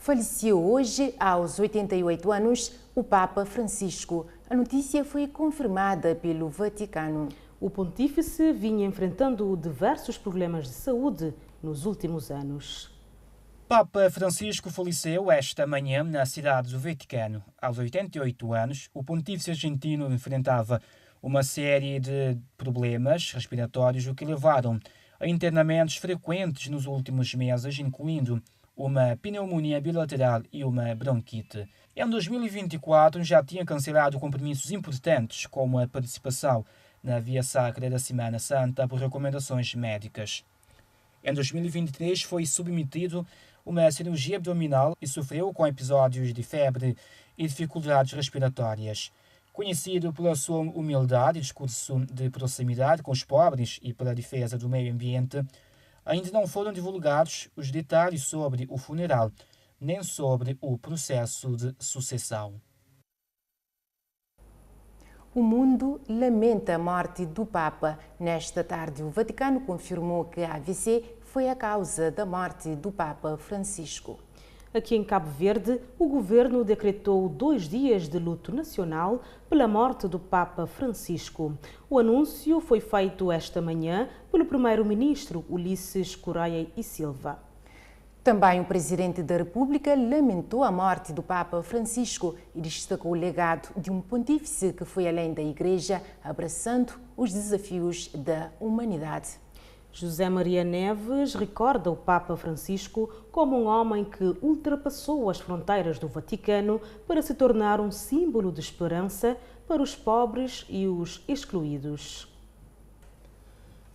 Faleceu hoje, aos 88 anos, o Papa Francisco. A notícia foi confirmada pelo Vaticano. O pontífice vinha enfrentando diversos problemas de saúde nos últimos anos. Papa Francisco faleceu esta manhã na cidade do Vaticano. Aos 88 anos, o pontífice argentino enfrentava uma série de problemas respiratórios, o que levaram a internamentos frequentes nos últimos meses, incluindo uma pneumonia bilateral e uma bronquite. Em 2024 já tinha cancelado compromissos importantes, como a participação na Via Sacra da Semana Santa por recomendações médicas. Em 2023 foi submetido a uma cirurgia abdominal e sofreu com episódios de febre e dificuldades respiratórias. Conhecido pela sua humildade e discurso de proximidade com os pobres e pela defesa do meio ambiente, ainda não foram divulgados os detalhes sobre o funeral, nem sobre o processo de sucessão. O mundo lamenta a morte do Papa. Nesta tarde, o Vaticano confirmou que a AVC foi a causa da morte do Papa Francisco. Aqui em Cabo Verde, o governo decretou 2 dias de luto nacional pela morte do Papa Francisco. O anúncio foi feito esta manhã pelo primeiro-ministro Ulisses Correia e Silva. Também o presidente da República lamentou a morte do Papa Francisco e destacou o legado de um pontífice que foi além da Igreja, abraçando os desafios da humanidade. José Maria Neves recorda o Papa Francisco como um homem que ultrapassou as fronteiras do Vaticano para se tornar um símbolo de esperança para os pobres e os excluídos.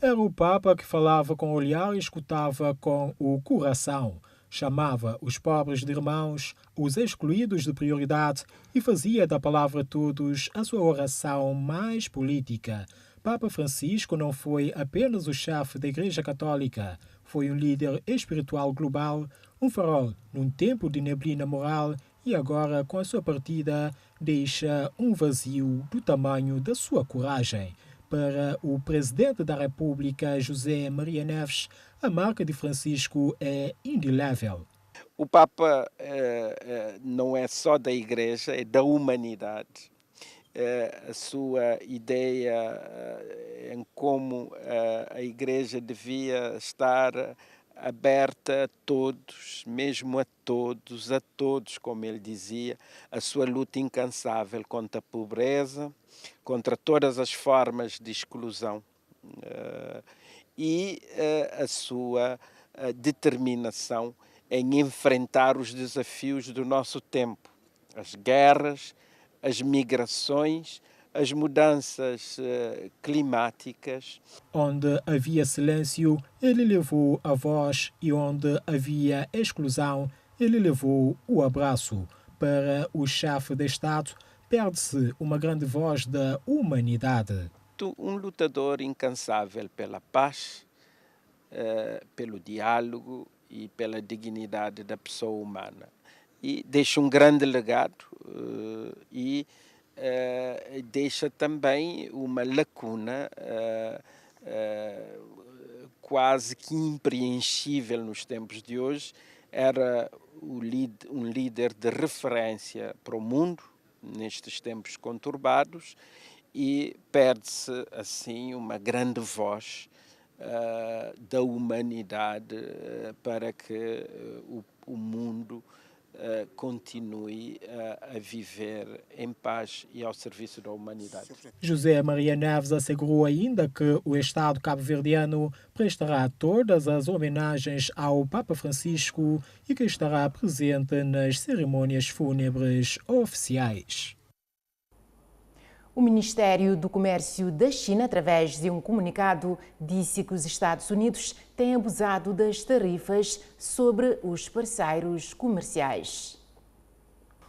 Era o Papa que falava com o olhar e escutava com o coração. Chamava os pobres de irmãos, os excluídos de prioridade e fazia da palavra todos a sua oração mais política. Papa Francisco não foi apenas o chefe da Igreja Católica, foi um líder espiritual global, um farol num tempo de neblina moral e agora, com a sua partida, deixa um vazio do tamanho da sua coragem. Para o presidente da República, José Maria Neves, a marca de Francisco é indelével. O Papa não é só da Igreja, é da humanidade. A sua ideia em como a Igreja devia estar aberta a todos, mesmo a todos, como ele dizia, a sua luta incansável contra a pobreza, contra todas as formas de exclusão e a sua determinação em enfrentar os desafios do nosso tempo, as guerras, as migrações, as mudanças climáticas. Onde havia silêncio, ele levou a voz e onde havia exclusão, ele levou o abraço. Para o chefe de Estado, perde-se uma grande voz da humanidade. Um lutador incansável pela paz, pelo diálogo e pela dignidade da pessoa humana. E deixa um grande legado e deixa também uma lacuna quase que impreensível nos tempos de hoje. Era um líder de referência para o mundo nestes tempos conturbados e perde-se assim uma grande voz da humanidade para que o mundo continue a viver em paz e ao serviço da humanidade. José Maria Neves assegurou ainda que o Estado cabo-verdiano prestará todas as homenagens ao Papa Francisco e que estará presente nas cerimônias fúnebres oficiais. O Ministério do Comércio da China, através de um comunicado, disse que os Estados Unidos têm abusado das tarifas sobre os parceiros comerciais.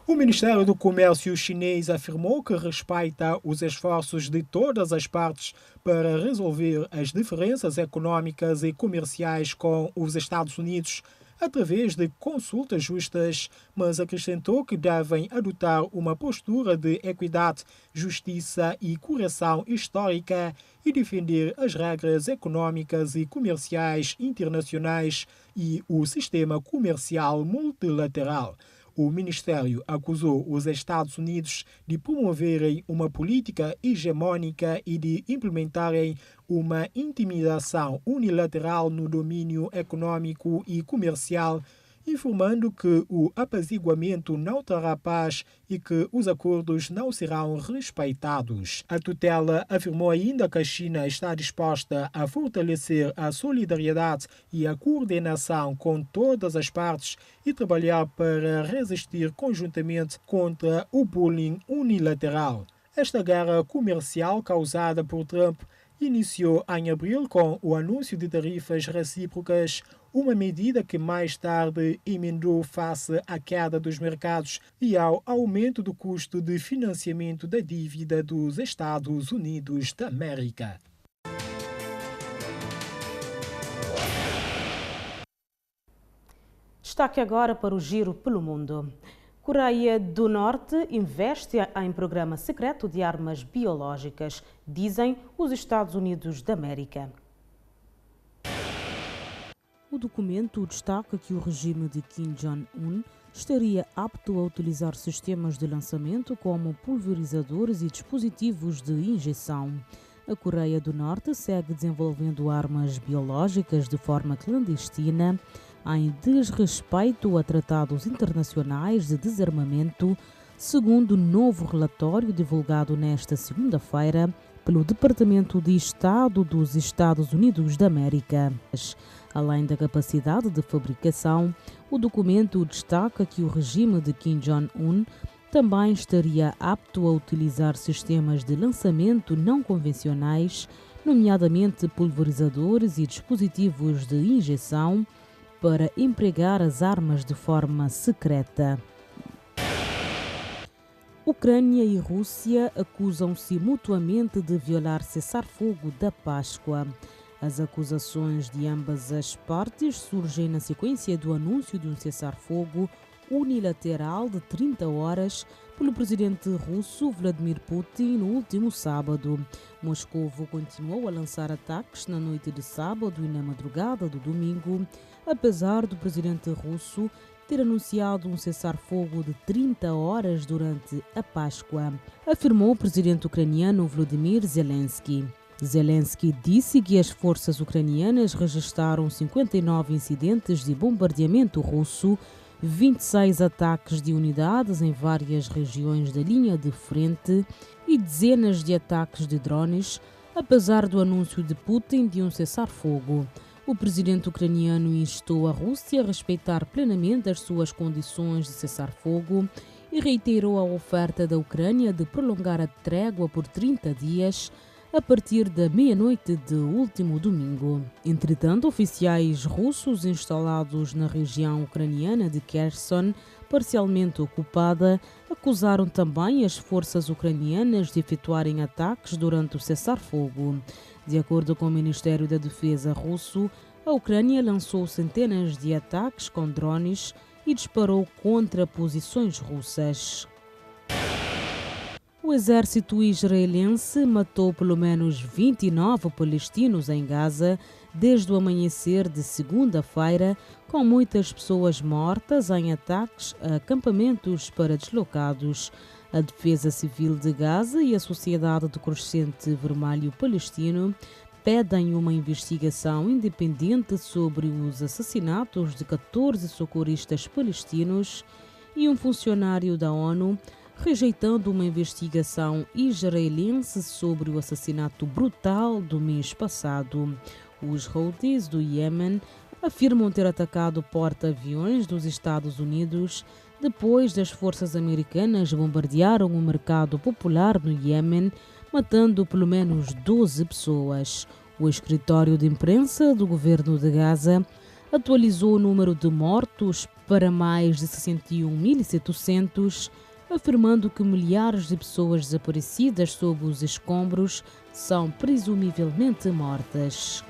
O Ministério do Comércio chinês afirmou que respeita os esforços de todas as partes para resolver as diferenças econômicas e comerciais com os Estados Unidos, através de consultas justas, mas acrescentou que devem adotar uma postura de equidade, justiça e correção histórica e defender as regras econômicas e comerciais internacionais e o sistema comercial multilateral. O Ministério acusou os Estados Unidos de promoverem uma política hegemônica e de implementarem uma intimidação unilateral no domínio econômico e comercial, informando que o apaziguamento não trará paz e que os acordos não serão respeitados. A tutela afirmou ainda que a China está disposta a fortalecer a solidariedade e a coordenação com todas as partes e trabalhar para resistir conjuntamente contra o bullying unilateral. Esta guerra comercial causada por Trump iniciou em abril com o anúncio de tarifas recíprocas, uma medida que mais tarde emendou face à queda dos mercados e ao aumento do custo de financiamento da dívida dos Estados Unidos da América. Destaque agora para o giro pelo mundo. Coreia do Norte investe em programa secreto de armas biológicas, dizem os Estados Unidos da América. O documento destaca que o regime de Kim Jong-un estaria apto a utilizar sistemas de lançamento como pulverizadores e dispositivos de injeção. A Coreia do Norte segue desenvolvendo armas biológicas de forma clandestina, em desrespeito a tratados internacionais de desarmamento, segundo o novo relatório divulgado nesta segunda-feira pelo Departamento de Estado dos Estados Unidos da América. Além da capacidade de fabricação, o documento destaca que o regime de Kim Jong-un também estaria apto a utilizar sistemas de lançamento não convencionais, nomeadamente pulverizadores e dispositivos de injeção, para empregar as armas de forma secreta. Ucrânia e Rússia acusam-se mutuamente de violar cessar-fogo da Páscoa. As acusações de ambas as partes surgem na sequência do anúncio de um cessar-fogo unilateral de 30 horas pelo presidente russo Vladimir Putin no último sábado. Moscou continuou a lançar ataques na noite de sábado e na madrugada do domingo, apesar do presidente russo ter anunciado um cessar-fogo de 30 horas durante a Páscoa, afirmou o presidente ucraniano Volodymyr Zelensky. Zelensky disse que as forças ucranianas registraram 59 incidentes de bombardeamento russo, 26 ataques de unidades em várias regiões da linha de frente e dezenas de ataques de drones, apesar do anúncio de Putin de um cessar-fogo. O presidente ucraniano instou a Rússia a respeitar plenamente as suas condições de cessar-fogo e reiterou a oferta da Ucrânia de prolongar a trégua por 30 dias, a partir da meia-noite do último domingo. Entretanto, oficiais russos instalados na região ucraniana de Kherson, parcialmente ocupada, acusaram também as forças ucranianas de efetuarem ataques durante o cessar-fogo. De acordo com o Ministério da Defesa russo, a Ucrânia lançou centenas de ataques com drones e disparou contra posições russas. O exército israelense matou pelo menos 29 palestinos em Gaza desde o amanhecer de segunda-feira, com muitas pessoas mortas em ataques a acampamentos para deslocados. A Defesa Civil de Gaza e a Sociedade do Crescente Vermelho Palestino pedem uma investigação independente sobre os assassinatos de 14 socorristas palestinos e um funcionário da ONU, rejeitando uma investigação israelense sobre o assassinato brutal do mês passado. Os Houthis do Iêmen afirmam ter atacado porta-aviões dos Estados Unidos depois das forças americanas bombardearam o mercado popular no Iêmen, matando pelo menos 12 pessoas. O escritório de imprensa do governo de Gaza atualizou o número de mortos para mais de 61.700, afirmando que milhares de pessoas desaparecidas sob os escombros são presumivelmente mortas.